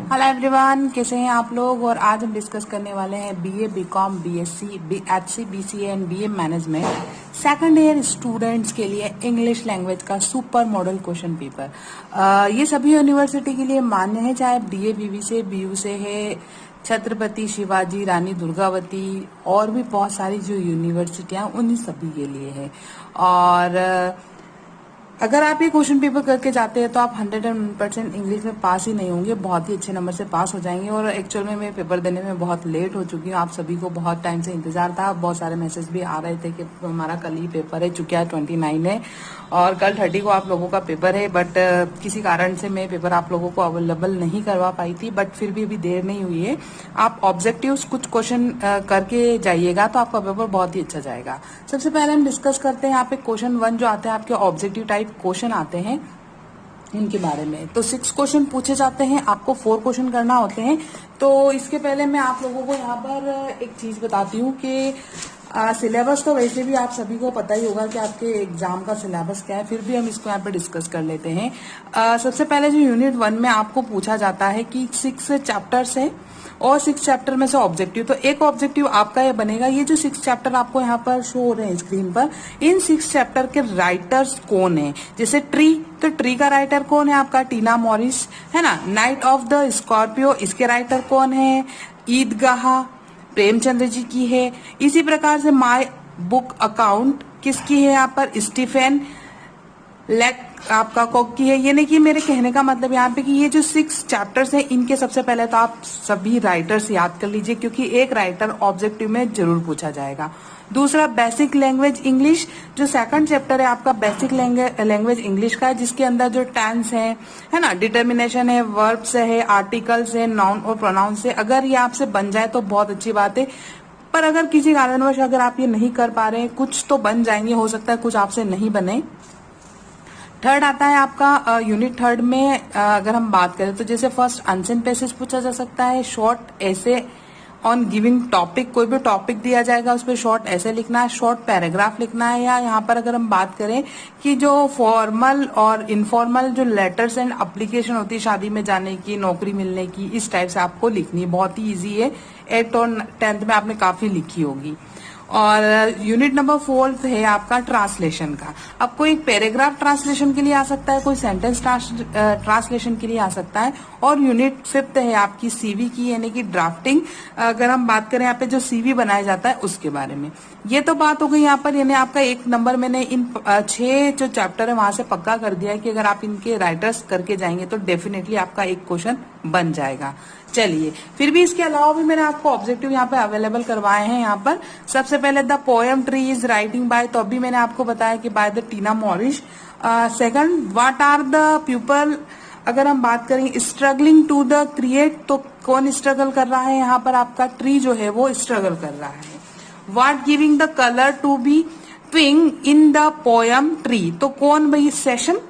Hello everyone, कैसे हैं आप लोग। और आज हम डिस्कस करने वाले हैं BA, BCom, BSc, BHC, BCA and BA management second year students के लिए इंग्लिश लैंग्वेज का सुपर मॉडल क्वेश्चन पेपर। ये सभी यूनिवर्सिटी के लिए मान्य है, चाहे डीएवीवी से, बीयू से है, छत्रपति शिवाजी, रानी दुर्गावती और भी बहुत सारी जो यूनिवर्सिटियां उन्हीं सभी के लिए है। और अगर आप ये क्वेश्चन पेपर करके जाते हैं तो आप 100% इंग्लिश में पास ही नहीं होंगे, बहुत ही अच्छे नंबर से पास हो जाएंगे। और एक्चुअल में मैं पेपर देने में बहुत लेट हो चुकी हूँ, आप सभी को बहुत टाइम से इंतजार था, बहुत सारे मैसेज भी आ रहे थे कि हमारा कल ही पेपर है, चूंकि आज 29 है और कल 30 को आप लोगों का पेपर है। बट किसी कारण से मैं पेपर आप लोगों को अवेलेबल नहीं करवा पाई थी, बट फिर भी अभी देर नहीं हुई है। आप ऑब्जेक्टिव्स कुछ क्वेश्चन करके जाइएगा तो आपका पेपर बहुत ही अच्छा जाएगा। सबसे पहले हम डिस्कस करते हैं यहाँ पे क्वेश्चन 1 जो आते हैं आपके ऑब्जेक्टिव टाइप क्वेश्चन आते हैं इनके बारे में। तो 6 क्वेश्चन पूछे जाते हैं, आपको 4 क्वेश्चन करना होते हैं। तो इसके पहले मैं आप लोगों को यहाँ पर एक चीज बताती हूँ कि सिलेबस तो वैसे भी आप सभी को पता ही होगा कि आपके एग्जाम का सिलेबस क्या है, फिर भी हम इसको यहाँ पे डिस्कस कर लेते हैं। सबसे पहले जो यूनिट 1 में आपको पूछा जाता है कि 6 चैप्टर्स है और 6 चैप्टर में से ऑब्जेक्टिव। तो एक ऑब्जेक्टिव आपका ये बनेगा, ये जो 6 चैप्टर आपको यहाँ पर शो हो रहे हैं स्क्रीन पर, इन 6 चैप्टर के राइटर्स कौन है। जैसे ट्री, तो ट्री का राइटर कौन है आपका, टीना मॉरिस है ना। नाइट ऑफ द स्कॉर्पियो, इसके राइटर कौन है, ईदगाह प्रेमचंद्र जी की है। इसी प्रकार से माय बुक अकाउंट किसकी है यहाँ पर, स्टीफेन लेक आपका कॉक की है। यानी कि मेरे कहने का मतलब यहाँ पे कि ये जो 6 चैप्टर्स हैं इनके सबसे पहले तो आप सभी राइटर्स याद कर लीजिए, क्योंकि एक राइटर ऑब्जेक्टिव में जरूर पूछा जाएगा। दूसरा बेसिक लैंग्वेज इंग्लिश, जो सेकंड चैप्टर है आपका बेसिक लैंग्वेज इंग्लिश का है, जिसके अंदर जो टेंस है ना, डिटर्मिनेशन है, वर्ब्स है, आर्टिकल्स है, नाउन और प्रोनाउंस है। अगर ये आपसे बन जाए तो बहुत अच्छी बात है, पर अगर किसी कारणवश अगर आप ये नहीं कर पा रहे हैं, कुछ तो बन जाएंगे, हो सकता है कुछ आपसे नहीं बने। थर्ड आता है आपका यूनिट थर्ड में अगर हम बात करें तो जैसे फर्स्ट अनसेंट पैसेज पूछा जा सकता है, शॉर्ट ऐसे ऑन गिविंग टॉपिक, कोई भी टॉपिक दिया जाएगा उस पर शॉर्ट ऐसे लिखना है, शॉर्ट पैराग्राफ लिखना है। या यहाँ पर अगर हम बात करें कि जो फॉर्मल और इनफॉर्मल जो लेटर्स एंड एप्लीकेशन होती है शादी में जाने की, नौकरी मिलने की, इस टाइप से आपको लिखनी है। बहुत ही ईजी है, 8th और 10th में आपने काफी लिखी होगी। और यूनिट नंबर 4 है आपका ट्रांसलेशन का। अब कोई पैराग्राफ ट्रांसलेशन के लिए आ सकता है, कोई सेंटेंस ट्रांसलेशन के लिए आ सकता है। और यूनिट 5 है आपकी सीवी की, यानी कि ड्राफ्टिंग। अगर हम बात करें यहाँ पे जो सीवी बनाया जाता है उसके बारे में। ये तो बात हो गई यहाँ पर, यानी आपका 1 नंबर मैंने इन 6 जो चैप्टर है वहां से पक्का कर दिया है कि अगर आप इनके राइटर्स करके जाएंगे तो डेफिनेटली आपका एक क्वेश्चन बन जाएगा। चलिए, फिर भी इसके अलावा भी मैंने आपको ऑब्जेक्टिव यहाँ पे अवेलेबल करवाए हैं। यहाँ पर सबसे पहले the poem tree is writing by, तो अभी मैंने आपको बताया कि by the Tina Morris. Second, what are the people, अगर हम बात करें स्ट्रगलिंग टू द क्रिएट, तो कौन स्ट्रगल कर रहा है यहाँ पर, आपका ट्री जो है वो स्ट्रगल कर रहा है। What giving the colour to be twin in the poem tree, तो कौन भाई, सेशन।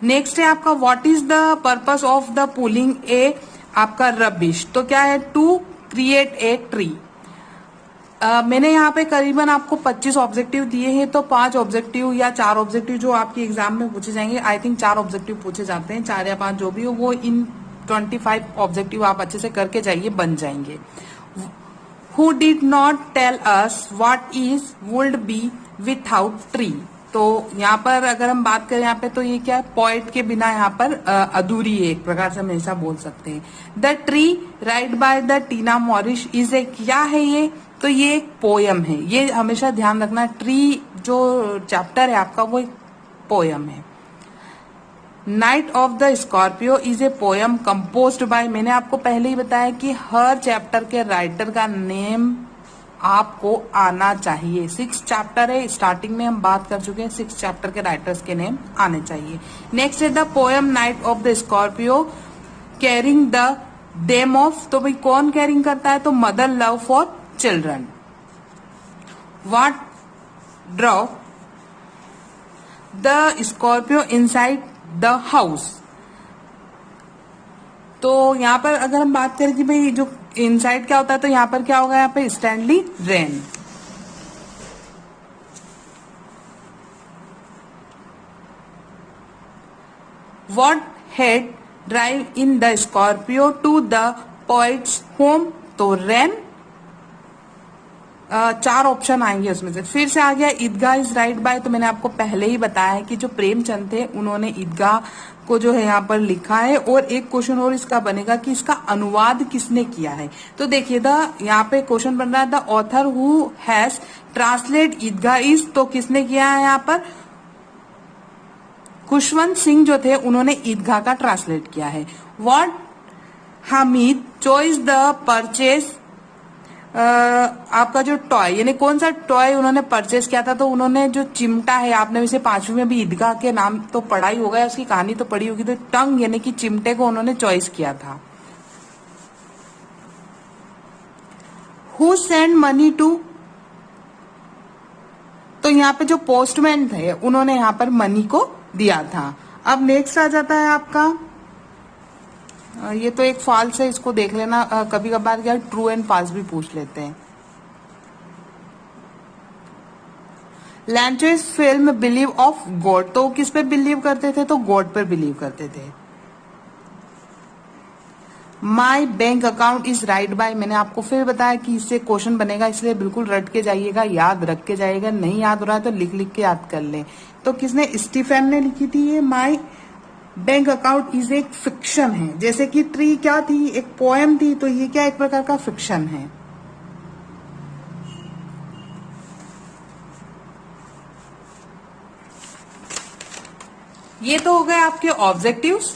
नेक्स्ट है आपका what is the purpose of the pulling a आपका रबिश, तो क्या है, टू क्रिएट ए ट्री। मैंने यहाँ पे करीबन आपको 25 ऑब्जेक्टिव दिए हैं, तो 5 ऑब्जेक्टिव या 4 ऑब्जेक्टिव जो आपके एग्जाम में पूछे जाएंगे, आई थिंक 4 ऑब्जेक्टिव पूछे जाते हैं, 4 या 5 जो भी हो, वो इन 25 ऑब्जेक्टिव आप अच्छे से करके जाइए, बन जाएंगे। Who did not tell us what is would be without tree, तो यहाँ पर अगर हम बात करें यहाँ पे तो ये क्या है, पोएट के बिना यहाँ पर अधूरी है, एक प्रकार से हम ऐसा बोल सकते हैं। The tree right bye the Tina Morris is a, क्या है ये, तो ये एक पोयम है। ये हमेशा ध्यान रखना, ट्री जो चैप्टर है आपका वो एक पोयम है। Night of the Scorpio is a poem composed bye, मैंने आपको पहले ही बताया कि हर चैप्टर के राइटर का नेम आपको आना चाहिए। 6 चैप्टर है, स्टार्टिंग में हम बात कर चुके हैं, 6 चैप्टर के राइटर्स के नेम आने चाहिए। नेक्स्ट है the poem night of the scorpio carrying the dame of, तो भाई कौन कैरिंग करता है, तो mother love for children. What draw the scorpio inside the house, तो यहाँ पर अगर हम बात करें कि भाई जो इनसाइड क्या होता है, तो यहाँ पर क्या होगा, यहाँ पे Stanley rain. What had drive in the scorpio to the poets home, तो रेन। 4 ऑप्शन आएंगे उसमें से। फिर से आ गया ईदगाह इज राइट बाय, तो मैंने आपको पहले ही बताया है कि जो प्रेमचंद थे उन्होंने ईदगाह को जो है यहाँ पर लिखा है। और एक क्वेश्चन और इसका बनेगा कि इसका अनुवाद किसने किया है। तो देखिए यहाँ पे क्वेश्चन बन रहा है the author who has translate Idgah is, तो किसने किया है यहाँ पर, खुशवंत सिंह जो थे उन्होंने ईदगाह का ट्रांसलेट किया है। What Hamid choice the purchase, आपका जो टॉय यानी कौन सा टॉय उन्होंने परचेज किया था, तो उन्होंने जो चिमटा है, आपने वैसे 5वीं में भी ईदगाह के नाम तो पढ़ा ही होगा, उसकी कहानी तो पढ़ी होगी, तो टंग यानी कि चिमटे को उन्होंने चॉइस किया था। हु सेंड मनी टू, तो यहाँ पे जो पोस्टमैन थे उन्होंने यहाँ पर मनी को दिया था। अब नेक्स्ट आ जाता है आपका, ये तो एक फॉल्स है, इसको देख लेना, कभी कभार क्या ट्रू एंड फॉल्स भी पूछ लेते हैं। लैंचेस फिल्म बिलीव ऑफ गॉड, तो किस पे बिलीव करते थे, तो गॉड पर बिलीव करते थे। My bank account is right by, मैंने आपको फिर बताया कि इससे क्वेश्चन बनेगा, इसलिए बिल्कुल रट के जाइएगा, याद रख के जाइएगा, नहीं याद हो रहा है तो लिख लिख के याद कर ले। तो किसने, स्टीफन ने लिखी थी ये। माई बैंक अकाउंट इज एक फिक्शन है, जैसे कि ट्री क्या थी, एक पोएम थी, तो ये क्या एक प्रकार का फिक्शन है। ये तो हो गए आपके ऑब्जेक्टिव्स।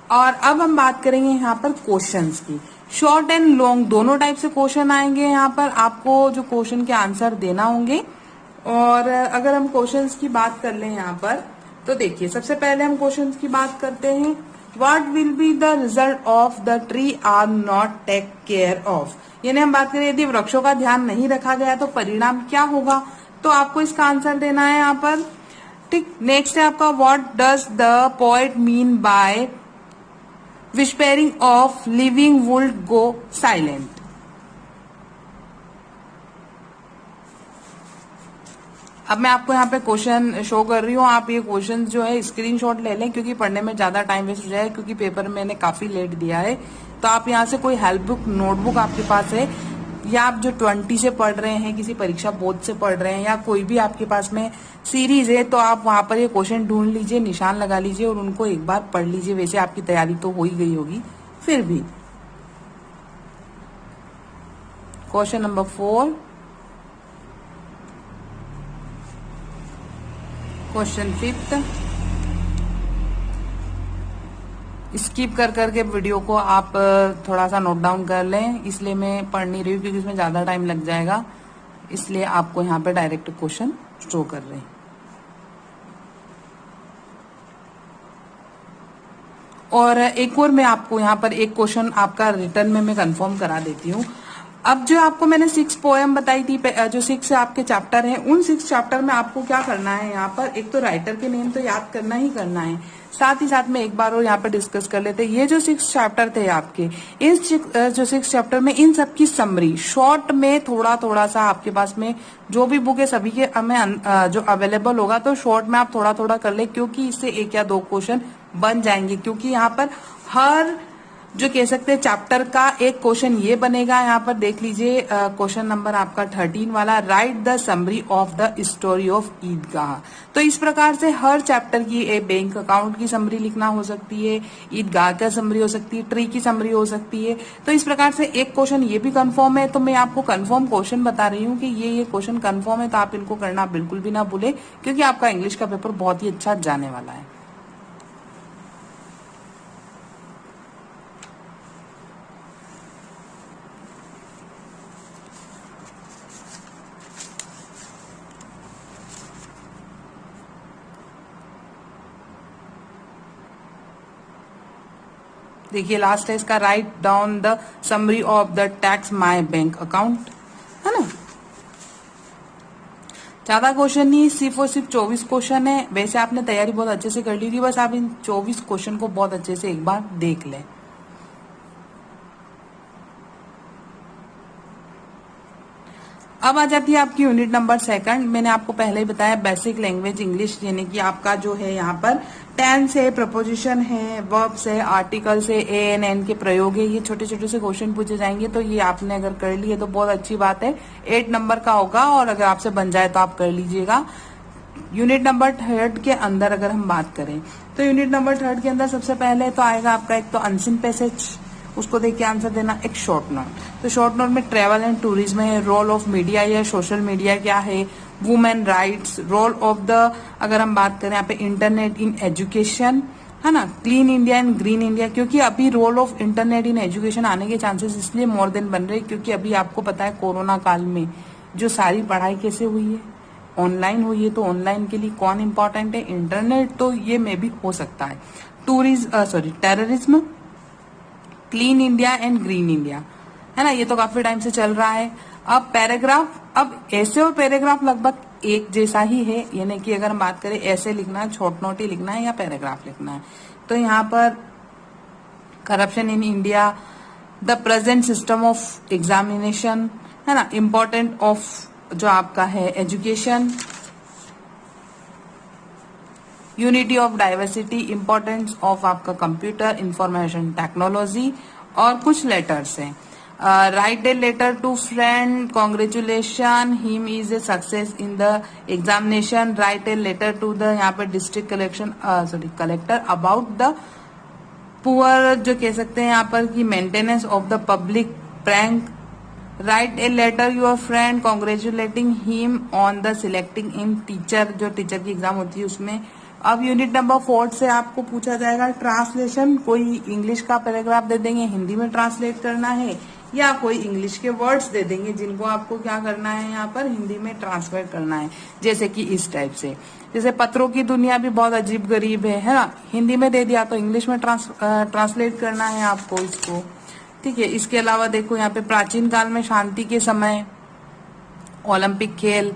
और अब हम बात करेंगे यहाँ पर क्वेश्चंस की। शॉर्ट एंड लॉन्ग दोनों टाइप से क्वेश्चन आएंगे यहाँ पर, आपको जो क्वेश्चन के आंसर देना होंगे। और अगर हम क्वेश्चंस की बात कर लें यहाँ पर, तो देखिए सबसे पहले हम क्वेश्चंस की बात करते हैं। What will be the result of the tree are not take care of, यानी हम बात करें यदि वृक्षों का ध्यान नहीं रखा गया तो परिणाम क्या होगा, तो आपको इसका आंसर देना है यहाँ पर। ठीक, नेक्स्ट है आपका what does the poet mean by whispering of living wood go silent. अब मैं आपको यहाँ पे क्वेश्चन शो कर रही हूँ, आप ये क्वेश्चन जो है स्क्रीनशॉट ले लें, क्योंकि पढ़ने में ज्यादा टाइम वेस्ट हो जाए, क्योंकि पेपर मैंने काफी लेट दिया है। तो आप यहाँ से कोई हेल्प बुक, नोटबुक आपके पास है, या आप जो 20 से पढ़ रहे हैं, किसी परीक्षा बोर्ड से पढ़ रहे हैं, या कोई भी आपके पास में सीरीज है, तो आप वहां पर ये क्वेश्चन ढूंढ लीजिए, निशान लगा लीजिए और उनको एक बार पढ़ लीजिए। वैसे आपकी तैयारी तो हो ही गई होगी फिर भी। क्वेश्चन नंबर 4, क्वेश्चन 5, स्किप कर करके वीडियो को आप थोड़ा सा नोट डाउन कर लें, इसलिए मैं पढ़ नहीं रही हूँ क्योंकि इसमें ज्यादा टाइम लग जाएगा, इसलिए आपको यहाँ पे डायरेक्ट क्वेश्चन शो कर रहे हैं। और एक और मैं आपको यहाँ पर एक क्वेश्चन आपका रिटर्न में मैं कंफर्म करा देती हूँ। अब जो आपको मैंने 6 पोएम बताई थी, जो 6 आपके चैप्टर हैं, उन 6 चैप्टर में आपको क्या करना है, यहाँ पर एक तो राइटर के नेम तो याद करना ही करना है, साथ ही साथ में एक बार और यहाँ पर डिस्कस कर लेते हैं। ये जो 6 चैप्टर थे आपके, इस जो 6 चैप्टर में इन सब की समरी शॉर्ट में थोड़ा थोड़ा सा आपके पास में जो भी बुक है सभी के हमें जो अवेलेबल होगा, तो शॉर्ट में आप थोड़ा थोड़ा कर ले, क्योंकि इससे 1 या 2 क्वेश्चन बन जाएंगे। क्योंकि यहाँ पर हर जो कह सकते हैं चैप्टर का एक क्वेश्चन ये बनेगा। यहाँ पर देख लीजिए क्वेश्चन नंबर आपका 13 वाला, write the summary of the story of Idgah. तो इस प्रकार से हर चैप्टर की एक बैंक अकाउंट की समरी लिखना हो सकती है, ईदगाह का समरी हो सकती है, ट्री की समरी हो सकती है। तो इस प्रकार से एक क्वेश्चन ये भी कंफर्म है, तो मैं आपको कंफर्म क्वेश्चन बता रही हूँ कि ये क्वेश्चन कंफर्म है, तो आप इनको करना बिल्कुल भी ना भूले, क्योंकि आपका इंग्लिश का पेपर बहुत ही अच्छा जाने वाला है। देखिए लास्ट है इसका, write down the summary of the tax my bank account, है ना। ज्यादा क्वेश्चन नहीं, सिर्फ और सिर्फ 24 क्वेश्चन है। वैसे आपने तैयारी बहुत अच्छे से कर ली थी, बस आप इन 24 क्वेश्चन को बहुत अच्छे से एक बार देख लें। अब आ जाती है आपकी यूनिट नंबर 2। मैंने आपको पहले ही बताया बेसिक लैंग्वेज इंग्लिश, यानी कि आपका जो है यहाँ पर टेंस है, प्रपोजिशन है, वर्ब्स है, आर्टिकल्स है, ए एन एन के प्रयोग है। ये छोटे छोटे से क्वेश्चन पूछे जाएंगे, तो ये आपने अगर कर लिए तो बहुत अच्छी बात है। 8 नंबर का होगा और अगर आपसे बन जाए तो आप कर लीजिएगा। यूनिट नंबर 3 के अंदर अगर हम बात करें तो यूनिट नंबर 3 के अंदर सबसे पहले तो आएगा आपका एक तो अनसीन पैसेज, उसको देख के आंसर देना। एक शॉर्ट नोट, तो शॉर्ट नोट में ट्रेवल एंड टूरिज्म है, रोल ऑफ मीडिया या सोशल मीडिया क्या है, women rights, role of the, अगर हम बात करें यहाँ पे इंटरनेट इन एजुकेशन, है ना, clean India and green India. क्योंकि अभी role of internet in education आने के चांसेस इसलिए मोर देन बन रहे हैं क्योंकि अभी आपको पता है कोरोना काल में जो सारी पढ़ाई कैसे हुई है, ऑनलाइन हुई है। तो ऑनलाइन के लिए कौन इंपॉर्टेंट है, इंटरनेट, तो ये में भी हो सकता है। Terrorism, clean India and green India, है ना, ये तो काफी टाइम से चल रहा है। अब पैराग्राफ, अब ऐसे और पैराग्राफ लगभग एक जैसा ही है, यानी कि अगर हम बात करें ऐसे लिखना है, शॉर्ट नोट ही लिखना है या पैराग्राफ लिखना है। तो यहाँ पर corruption in India, the present system of examination, है ना, इम्पोर्टेंट ऑफ जो आपका है education, unity of diversity, importance of आपका कंप्यूटर इंफॉर्मेशन टेक्नोलॉजी, और कुछ लेटर्स हैं। Write a letter to friend, congratulation him is a success in the examination, write a letter to the यहाँ पे district collector about the poor, जो कह सकते हैं यहाँ पर कि maintenance of the public prank, right a letter your friend congratulating him on the selecting in teacher, जो टीचर की एग्जाम होती है उसमें। अब यूनिट नंबर 4 से आपको पूछा जाएगा ट्रांसलेशन, कोई इंग्लिश का पैराग्राफ दे देंगे, हिंदी में ट्रांसलेट करना है, या कोई इंग्लिश के वर्ड्स दे देंगे जिनको आपको क्या करना है यहाँ पर हिंदी में ट्रांसलेट करना है। जैसे कि इस टाइप से, जैसे पत्रों की दुनिया भी बहुत अजीब गरीब है ना, हिंदी में दे दिया तो इंग्लिश में ट्रांसलेट करना है आपको इसको, ठीक है। इसके अलावा देखो यहाँ पे प्राचीन काल में शांति के समय, ओलंपिक खेल,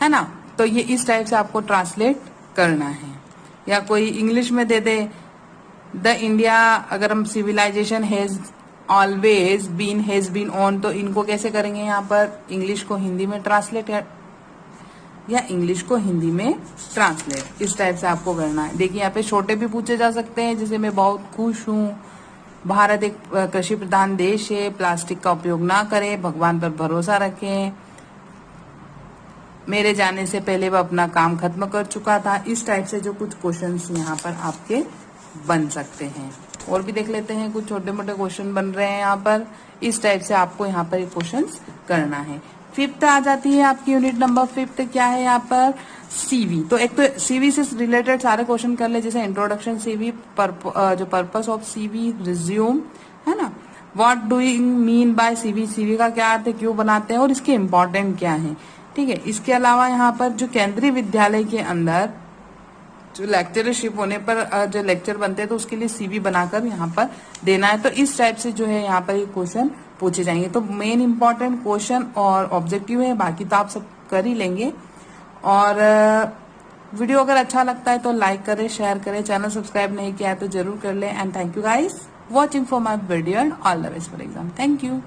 है ना, तो ये इस टाइप से आपको ट्रांसलेट करना है। या कोई इंग्लिश में दे दे द इंडिया, अगर हम civilisation has always been on, तो इनको कैसे करेंगे यहाँ पर, इंग्लिश को हिंदी में ट्रांसलेट या इंग्लिश को हिंदी में ट्रांसलेट, इस टाइप से आपको करना है। देखिए यहाँ पे छोटे भी पूछे जा सकते हैं, जैसे मैं बहुत खुश हूँ, भारत एक कृषि प्रधान देश है, प्लास्टिक का उपयोग ना करें, भगवान पर भरोसा रखें, मेरे जाने से पहले वह अपना काम खत्म कर चुका था। इस टाइप से जो कुछ क्वेश्चंस यहाँ पर आपके बन सकते हैं। और भी देख लेते हैं, कुछ छोटे मोटे क्वेश्चन बन रहे हैं यहाँ पर, इस टाइप से आपको यहाँ पर क्वेश्चंस करना है। 5th आ जाती है आपकी यूनिट नंबर 5 क्या है यहाँ पर, सीवी। तो एक तो सीवी से रिलेटेड सारे क्वेश्चन कर ले, जैसे इंट्रोडक्शन सीवी, जो पर्पस ऑफ सीवी, रिज्यूम, है ना, what do you mean by CV, CV का क्या अर्थ है, क्यों बनाते हैं और इसके इम्पोर्टेंट क्या है, ठीक है। इसके अलावा यहाँ पर जो केंद्रीय विद्यालय के अंदर जो लेक्चरशिप होने पर जो लेक्चर बनते हैं तो उसके लिए सीवी बनाकर यहाँ पर देना है। तो इस टाइप से जो है यहाँ पर ये क्वेश्चन पूछे जाएंगे। तो मेन इंपॉर्टेंट क्वेश्चन और ऑब्जेक्टिव है, बाकी तो आप सब कर ही लेंगे। और वीडियो अगर अच्छा लगता है तो लाइक करें, शेयर करें, चैनल सब्सक्राइब नहीं किया है तो जरूर कर लें। And thank you guys watching for my video and all the best for exam. Thank you.